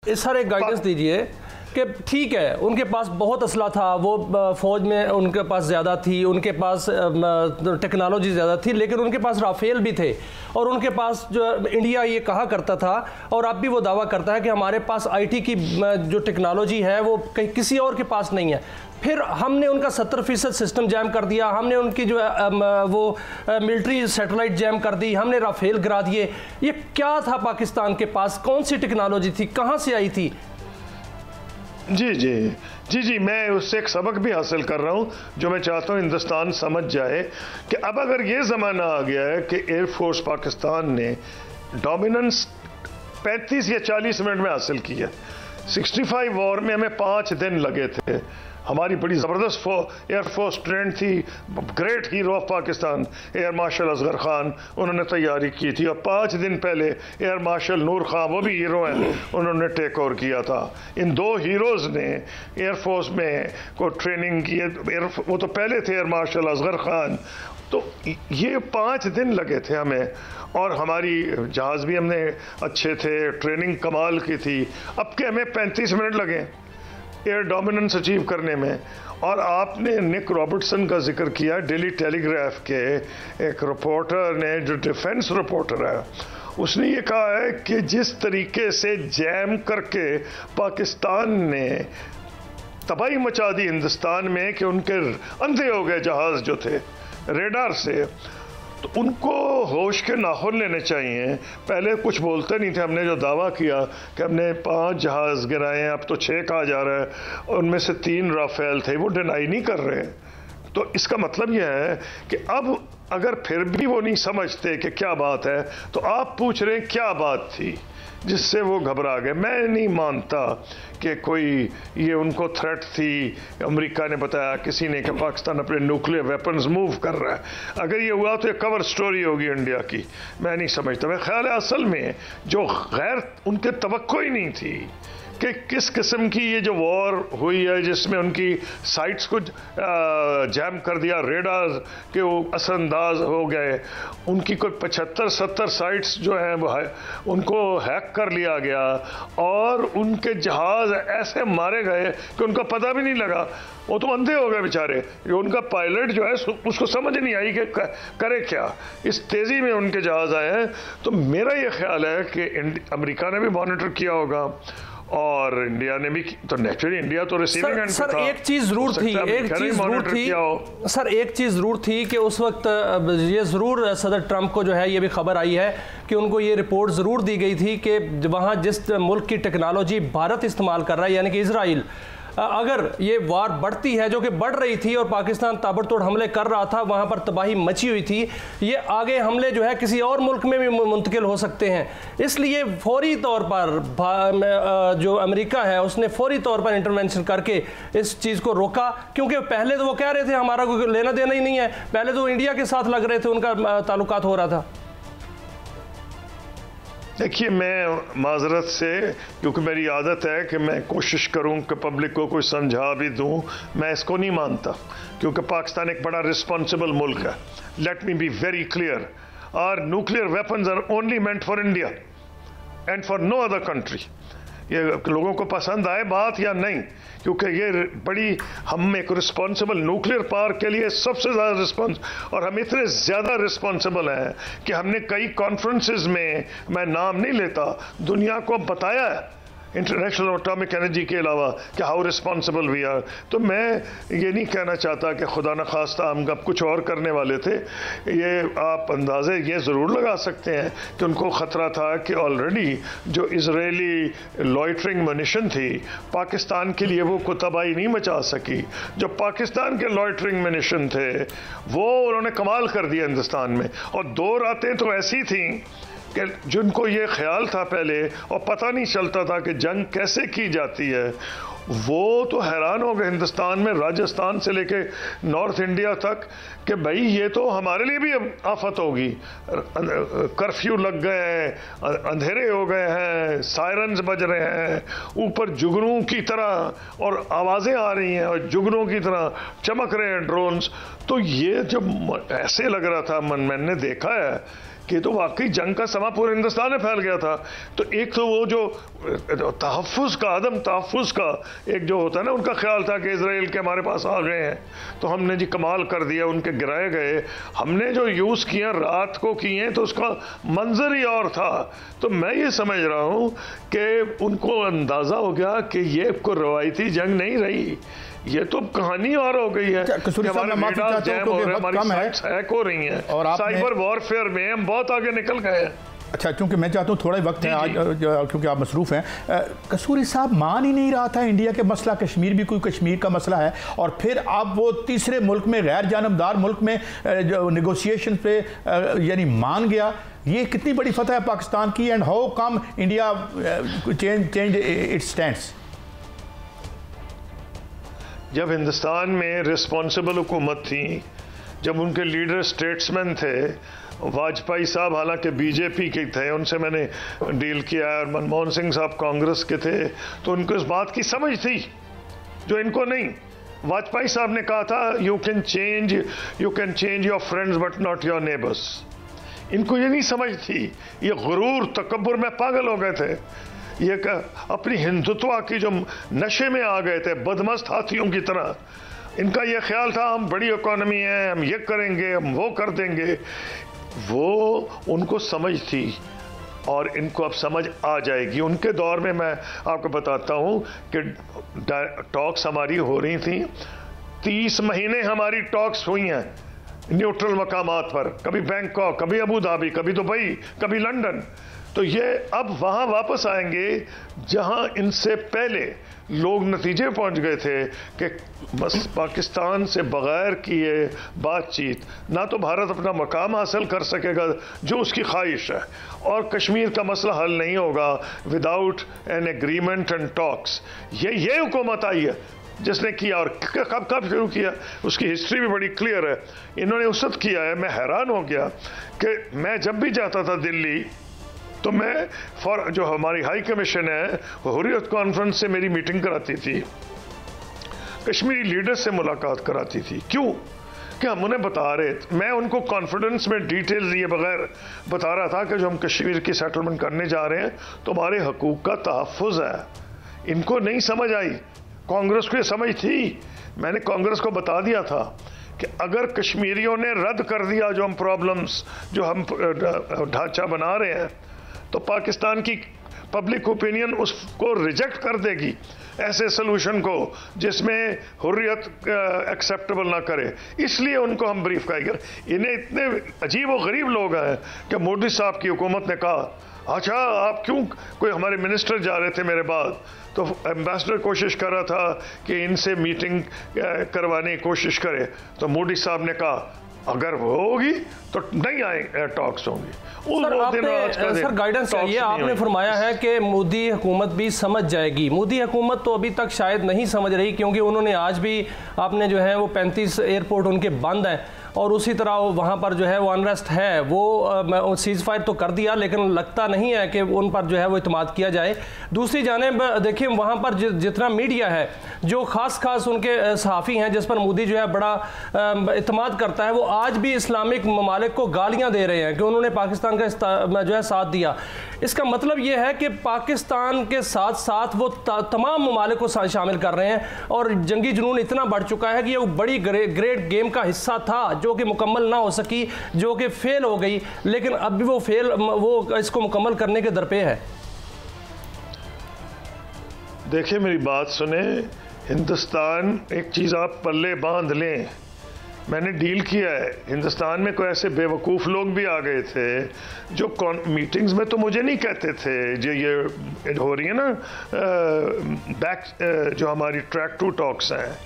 इस सारे गाइडेंस दीजिए कि ठीक है उनके पास बहुत असला था, वो फ़ौज में उनके पास ज़्यादा थी, उनके पास टेक्नोलॉजी ज़्यादा थी, लेकिन उनके पास राफेल भी थे और उनके पास जो इंडिया ये कहा करता था और अब भी वो दावा करता है कि हमारे पास आईटी की जो टेक्नोलॉजी है वो कहीं किसी और के पास नहीं है। फिर हमने उनका 70% सिस्टम जैम कर दिया, हमने उनकी जो वो मिलिट्री सैटेलाइट जैम कर दी, हमने राफेल गिरा दिए। ये क्या था पाकिस्तान के पास, कौन सी टेक्नोलॉजी थी, कहाँ से आई थी? जी जी जी जी, मैं उससे एक सबक भी हासिल कर रहा हूँ जो मैं चाहता हूँ हिंदुस्तान समझ जाए कि अब अगर ये ज़माना आ गया है कि एयरफोर्स पाकिस्तान ने डोमिनेंस 35 या 40 मिनट में हासिल किया। 65 वॉर में हमें 5 दिन लगे थे। हमारी बड़ी ज़बरदस्त एयरफोर्स ट्रेंड थी। Great hero of Pakistan air marshal Asghar Khan, उन्होंने तैयारी की थी और 5 दिन पहले एयर मार्शल नूर खान, वो भी हीरो हैं, उन्होंने टेक ओवर किया था। इन 2 हीरोज़ ने एयरफोर्स में को ट्रेनिंग की। वो तो पहले थे एयर मार्शल असगर खान। तो ये 5 दिन लगे थे हमें, और हमारी जहाज़ भी हमने अच्छे थे, ट्रेनिंग कमाल की थी। अब के हमें 35 मिनट लगे एयर डोमिनेंस अचीव करने में। और आपने निक रॉबर्टसन का जिक्र किया, डेली टेलीग्राफ के एक रिपोर्टर ने, जो डिफेंस रिपोर्टर है, उसने ये कहा है कि जिस तरीके से जैम करके पाकिस्तान ने तबाही मचा दी हिंदुस्तान में कि उनके अंधे हो गए जहाज़ जो थे रेडार से, तो उनको होश के नाखून लेने चाहिए। पहले कुछ बोलते नहीं थे, हमने जो दावा किया कि हमने 5 जहाज़ गिराए हैं, अब तो 6 कहा जा रहा है, और उनमें से 3 राफेल थे, वो डिनाई नहीं कर रहे। तो इसका मतलब यह है कि अब अगर फिर भी वो नहीं समझते कि क्या बात है, तो आप पूछ रहे हैं क्या बात थी जिससे वो घबरा गए। मैं नहीं मानता कि कोई ये उनको थ्रेट थी। अमेरिका ने बताया किसी ने कि पाकिस्तान अपने न्यूक्लियर वेपन्स मूव कर रहा है। अगर ये हुआ तो ये कवर स्टोरी होगी इंडिया की। मैं नहीं समझता। मैं ख्याल है असल में जो गैर उनके तवक्को ही नहीं थी कि किस किस्म की ये जो वॉर हुई है, जिसमें उनकी साइट्स को जैम कर दिया, रेडार के वो असरअंदाज हो गए, उनकी कोई 75-70 साइट्स जो हैं वो उनको हैक कर लिया गया, और उनके जहाज़ ऐसे मारे गए कि उनका पता भी नहीं लगा। वो तो अंधे हो गए बेचारे। उनका पायलट जो है उसको समझ नहीं आई कि करे क्या, इस तेज़ी में उनके जहाज़ आए हैं। तो मेरा ये ख्याल है कि अमेरिका ने भी मॉनिटर किया होगा और इंडिया ने भी, तो नेचुरली इंडिया तो रिसीविंग एंड पे था। एक चीज़ ज़रूर थी, एक चीज़ ज़रूर थी कि उस वक्त ये ज़रूर सदर ट्रंप को जो है ये भी खबर आई है कि उनको ये रिपोर्ट ज़रूर दी गई थी कि वहाँ जिस मुल्क की टेक्नोलॉजी भारत इस्तेमाल कर रहा है, यानी कि इजराइल, अगर ये वार बढ़ती है, जो कि बढ़ रही थी और पाकिस्तान ताबड़तोड़ हमले कर रहा था, वहाँ पर तबाही मची हुई थी, ये आगे हमले जो है किसी और मुल्क में भी मुंतकिल हो सकते हैं। इसलिए फौरी तौर पर जो अमेरिका है उसने फौरी तौर पर इंटरवेंशन करके इस चीज़ को रोका, क्योंकि पहले तो वो कह रहे थे हमारा कोई लेना देना ही नहीं है, पहले तो इंडिया के साथ लग रहे थे, उनका ताल्लुकात हो रहा था। देखिए, मैं माजरत से, क्योंकि मेरी आदत है कि मैं कोशिश करूं कि पब्लिक को कोई समझा भी दूं, मैं इसको नहीं मानता, क्योंकि पाकिस्तान एक बड़ा रिस्पॉन्सिबल मुल्क है। Let me be very clear, our nuclear weapons are only meant for India and for no other country. ये लोगों को पसंद आए बात या नहीं, क्योंकि ये बड़ी, हम एक रिस्पॉन्सिबल न्यूक्लियर पावर के लिए सबसे ज़्यादा रिस्पॉन्स, और हम इतने ज़्यादा रिस्पॉन्सिबल हैं कि हमने कई कॉन्फ्रेंसेस में, मैं नाम नहीं लेता, दुनिया को बताया है इंटरनेशनल एटॉमिक एनर्जी के अलावा कि हाउ रिस्पॉन्सिबल वी आर। तो मैं ये नहीं कहना चाहता कि खुदा न खास्ता हम अब कुछ और करने वाले थे। ये आप अंदाजे ये ज़रूर लगा सकते हैं कि उनको ख़तरा था कि ऑलरेडी जो इजरायली लॉइटरिंग मुनिशन थी पाकिस्तान के लिए, वो कोई तबाही नहीं मचा सकी। जो पाकिस्तान के लॉइटरिंग मुनिशन थे वो उन्होंने कमाल कर दिया हिंदुस्तान में, और 2 रातें तो ऐसी थीं कि जिनको ये ख्याल था पहले और पता नहीं चलता था कि जंग कैसे की जाती है, वो तो हैरान हो गए हिंदुस्तान में, राजस्थान से लेके नॉर्थ इंडिया तक, कि भाई ये तो हमारे लिए भी आफत होगी। कर्फ्यू लग गए हैं, अंधेरे हो गए हैं, सायरन्स बज रहे हैं, ऊपर जुगनू की तरह और आवाज़ें आ रही हैं और जुगनू की तरह चमक रहे हैं ड्रोन्स। तो ये जब ऐसे लग रहा था, मैंने देखा है कि तो वाकई जंग का समा पूरे हिंदुस्तान में फैल गया था। तो एक तो वो जो तहफ़्फ़ुज़ का, आदम तहफ़्फ़ुज़ का एक जो होता है ना, उनका ख्याल था कि इजराइल के हमारे पास आ गए हैं तो हमने जी कमाल कर दिया, उनके गिराए गए। हमने जो यूज़ किया रात को किए तो उसका मंजर ही और था। तो मैं ये समझ रहा हूँ कि उनको अंदाज़ा हो गया कि ये कोई रवायती जंग नहीं रही, ये तो कहानी और हो गई है। हमारे रेडार जैम हो रहे हैं, हमारी साइट्स हैक हो रही हैं, साइबर वॉरफेयर में हम बहुत आगे निकल गए हैं। अच्छा, क्योंकि मैं चाहता हूँ थोड़ा ही वक्त है आज, क्योंकि आप मसरूफ़ हैं। कसूरी साहब मान ही नहीं रहा था इंडिया के मसला, कश्मीर भी कोई कश्मीर का मसला है, और फिर आप वो तीसरे मुल्क में, गैर जानबदार मुल्क में जो नेगोशिएशन पे यानी मान गया। ये कितनी बड़ी फतह है पाकिस्तान की, and how come India change it's stands? जब हिंदुस्तान में रिस्पॉन्सिबल हुकूमत थी, जब उनके लीडर स्टेट्समैन थे, वाजपेयी साहब हालांकि बीजेपी के थे, उनसे मैंने डील किया है, और मनमोहन सिंह साहब कांग्रेस के थे, तो उनको इस बात की समझ थी जो इनको नहीं। वाजपेयी साहब ने कहा था you can change your friends but not your neighbours. इनको ये नहीं समझ थी, ये गुरूर तकब्बुर में पागल हो गए थे, ये अपनी हिंदुत्व की जो नशे में आ गए थे, बदमस्त हाथियों की तरह। इनका ये ख्याल था हम बड़ी इकोनॉमी है, हम ये करेंगे, हम वो कर देंगे। वो उनको समझ थी और इनको अब समझ आ जाएगी। उनके दौर में मैं आपको बताता हूँ कि टॉक्स हमारी हो रही थी, 30 महीने हमारी टॉक्स हुई हैं न्यूट्रल मकामात पर, कभी बैंकॉक, कभी अबू धाबी, कभी दुबई, कभी लंदन। तो ये अब वहाँ वापस आएंगे जहाँ इनसे पहले लोग नतीजे पहुंच गए थे कि बस पाकिस्तान से बगैर किए बातचीत ना तो भारत अपना मकाम हासिल कर सकेगा जो उसकी ख्वाहिश है, और कश्मीर का मसला हल नहीं होगा without an agreement and talks. ये हुकूमत आई है जिसने किया, और कब शुरू किया उसकी हिस्ट्री भी बड़ी क्लियर है। इन्होंने उस वक्त किया है, मैं हैरान हो गया कि मैं जब भी जाता था दिल्ली तो मैं जो हमारी हाई कमीशन है हुर्रियत कॉन्फ्रेंस से मेरी मीटिंग कराती थी, कश्मीरी लीडर से मुलाकात कराती थी। क्यों? कि हम उन्हें बता रहे, मैं उनको कॉन्फिडेंस में डिटेल लिए बगैर बता रहा था कि जो हम कश्मीर की सेटलमेंट करने जा रहे हैं तो हमारे हकूक़ का तहफ़्फ़ुज़ है। इनको नहीं समझ आई, कांग्रेस को ये समझ थी। मैंने कांग्रेस को बता दिया था कि अगर कश्मीरियों ने रद्द कर दिया जो हम प्रॉब्लम्स, जो हम ढांचा बना रहे हैं, तो पाकिस्तान की पब्लिक ओपिनियन उसको रिजेक्ट कर देगी, ऐसे सोल्यूशन को जिसमें हुर्रियत एक्सेप्टेबल ना करे। इसलिए उनको हम ब्रीफ करेंगे। इन्हें इतने अजीब और गरीब लोग हैं कि मोदी साहब की हुकूमत ने कहा अच्छा आप क्यों, कोई हमारे मिनिस्टर जा रहे थे मेरे बाद, तो एम्बेसडर कोशिश कर रहा था कि इनसे मीटिंग करवाने की कोशिश करे, तो मोदी साहब ने कहा अगर वो होगी तो नहीं आए टॉक्स होंगी। सर गाइडेंस चाहिए। आपने फरमाया है कि मोदी हुकूमत भी समझ जाएगी। मोदी हुकूमत तो अभी तक शायद नहीं समझ रही, क्योंकि उन्होंने आज भी आपने जो है वो 35 एयरपोर्ट उनके बंद हैं, और उसी तरह वहाँ पर जो है वो अनरेस्ट है, वो सीज़ फायर तो कर दिया, लेकिन लगता नहीं है कि उन पर जो है वो इत्मीनान किया जाए। दूसरी जानिब देखिए वहाँ पर जितना मीडिया है, जो खास उनके सहाफ़ी हैं जिस पर मोदी जो है बड़ा इत्मीनान करता है, वो आज भी इस्लामिक ममालिक को गालियाँ दे रहे हैं कि उन्होंने पाकिस्तान का जो है साथ दिया। इसका मतलब ये है कि पाकिस्तान के साथ साथ वो तमाम ममालिक को शामिल कर रहे हैं, और जंगी जुनून इतना बढ़ चुका है कि ये बड़ी ग्रेट गेम का हिस्सा था जो कि मुकम्मल ना हो सकी, जो कि फेल हो गई, लेकिन अब भी वो इसको मुकम्मल करने के दरपे है। देखिए मेरी बात सुने, हिंदुस्तान एक चीज़ आप पल्ले बांध लें, मैंने डील किया है। हिंदुस्तान में कोई ऐसे बेवकूफ़ लोग भी आ गए थे जो मीटिंग्स में तो मुझे नहीं कहते थे, जो ये हो रही है ना जो हमारी ट्रैक टू टॉक्स हैं,